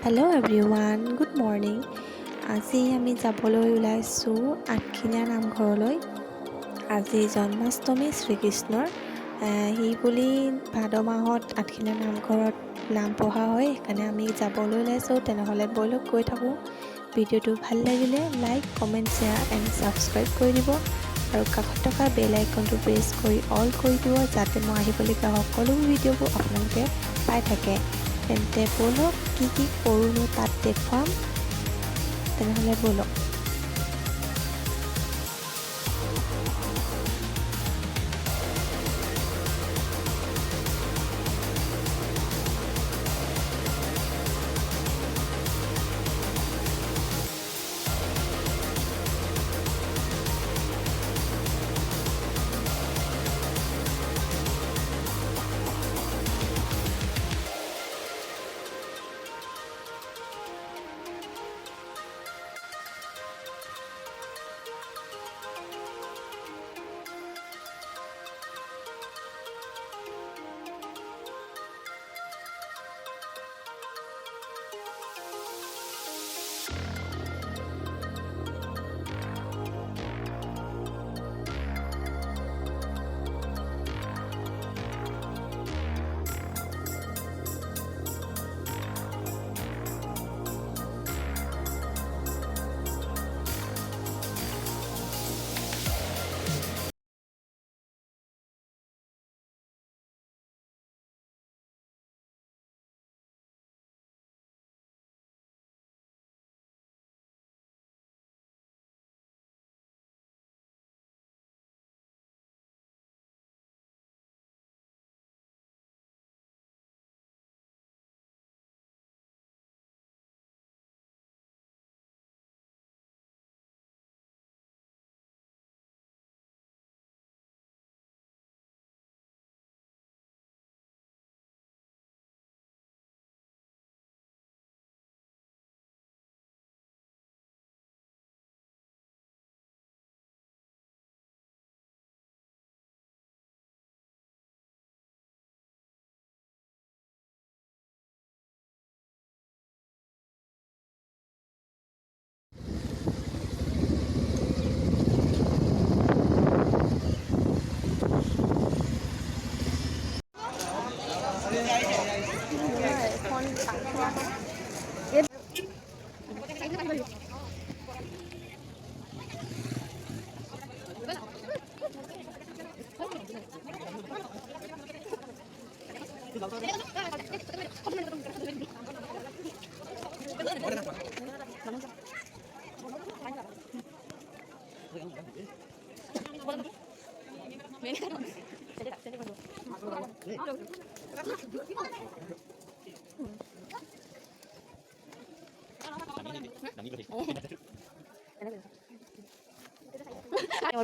Hello' everyone, good morning. আজি আমি যাবলৈ ওলাইছোঁ আঠখেলীয়া নামঘৰলৈ। আজি জন্মাষ্টমী শ্ৰীকৃষ্ণৰ। সেই বুলি ভাদ মাহত আঠখেলীয়া নামঘৰত নাম পঢ়া হয়, সেইকাৰণে আমি যাবলৈ ওলাইছোঁ। তেনেহ'লে ব'লক গৈ থাকোঁ। ভিডিঅ'টো ভাল লাগিলে like, comment, share and subscribe কৰি দিব আৰু কাষত থকা বেল আইকনটো প্ৰেছ কৰি অল কৰি দিব, যাতে মই আহিবলগীয়া সকলো ভিডিঅ'বোৰ আপোনালোকে পাই থাকে। তেন্তে ব'লক কি কৰোঁ তাত দেখুৱাম। তেনেহ'লে ব'লক।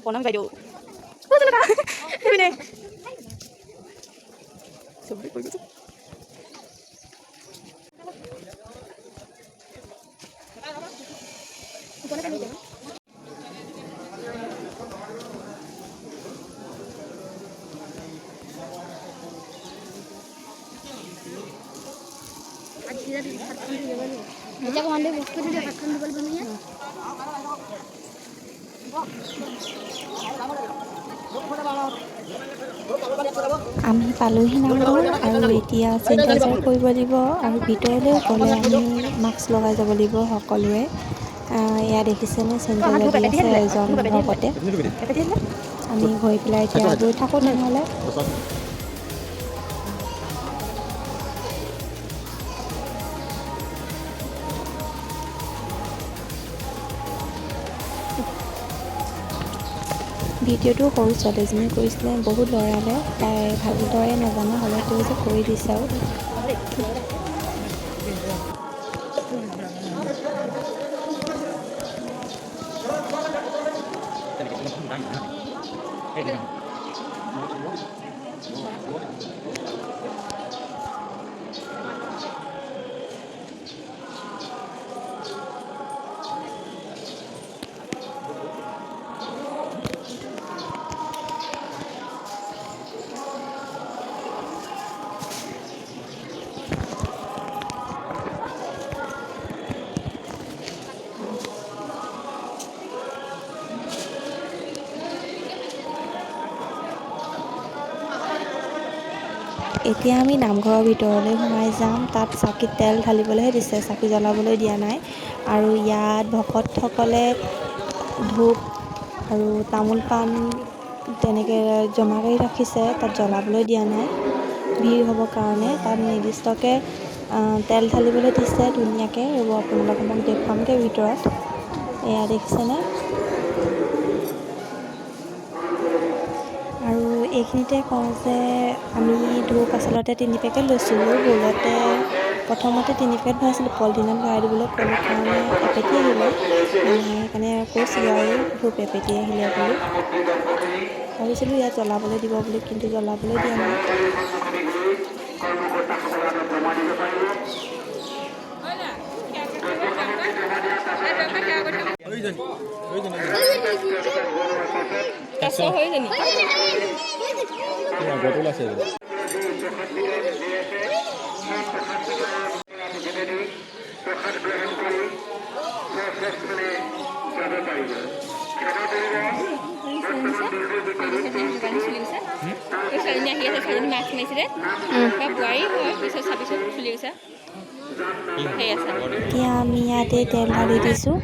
প্ৰণামী বাইদেউ সেইপিনে চবেই কৈ গৈছে। আমি পালোহি নামঘৰ আৰু এতিয়া চেনিটাইজাৰ কৰিব লাগিব আৰু ভিতৰলৈ গ'লে আমি মাস্ক লগাই যাব লাগিব সকলোৱে। এয়া দেখিছেনে, চেনিটাইজাৰ দি আছে এজন ভকতে। আমি গৈ পেলাই এতিয়া গৈ থাকোঁ তেনেহ'লে। ভিডিঅ'টো সৰু ছোৱালীজনীয়ে কৰিছিলে, বহুত লৰালে, তাই ভালদৰে নাজানা হ'লে তেওঁ যে কৰি দিছে আৰু। এতিয়া আমি নামঘৰৰ ভিতৰলৈ সোমাই যাম। তাত চাকিত তেল ঢালিবলৈহে দিছে, চাকি জ্বলাবলৈ দিয়া নাই। আৰু ইয়াত ভকতসকলে ধূপ আৰু তামোল পাণ তেনেকৈ জমা কৰি ৰাখিছে, তাত জ্বলাবলৈ দিয়া নাই ভিৰ হ'বৰ কাৰণে। তাত নিৰ্দিষ্টকৈ তেল ঢালিবলৈ দিছে ধুনীয়াকৈ। ৰ'ব আপোনালোকক মই দেখুৱামগৈ ভিতৰত। এয়া দেখিছেনে? আৰু এইখিনিতে কওঁ যে আমি ধূপ আচলতে 3 পেকেট লৈছিলোঁ। ভুলতে প্ৰথমতে 3 পেকেট ভৰাইছিলোঁ, পলিথিনত ভৰাই দিবলৈ ক'লোঁ কাৰণে এপেটি আহিলে। মায়ে সেইকাৰণে কৈছিলোঁ আৰু ধূপ এপেটি আহিলে বুলি। ভাবিছিলোঁ ইয়াত জ্বলাবলৈ দিব বুলি, কিন্তু জ্বলাবলৈ দিয়া নাই। এতিয়া আমি ইয়াতে তেল ঢালি দিছোঁ।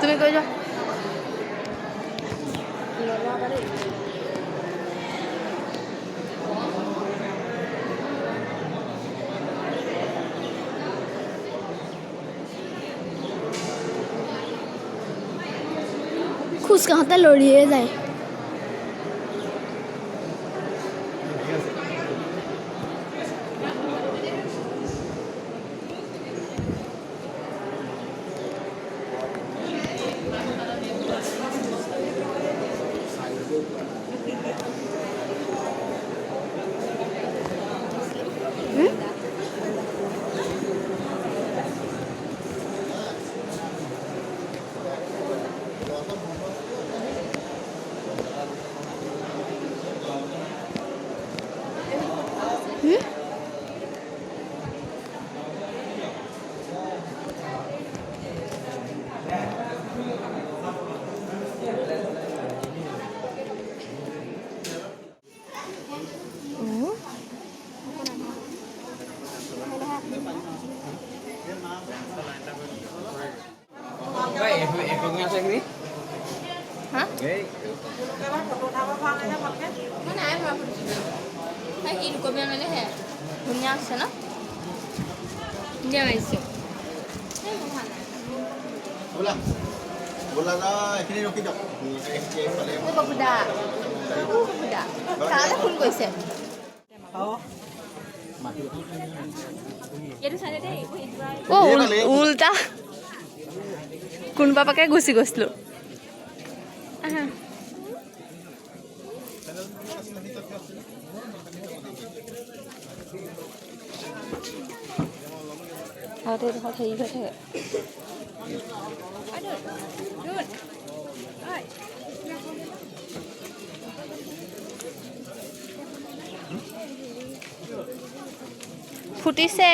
তুমি কৈ যোৱা। খোজ কাঢ়োতে লৰিয়ে যায়। ধুনীয়া আছে ন? ধুনীয়া লাগিছে। ফোন কৰিছে। উল্টা কোনোবা পাকে গুচি গৈছিলো। হেৰি হৈ থাকে। ফুটিছে।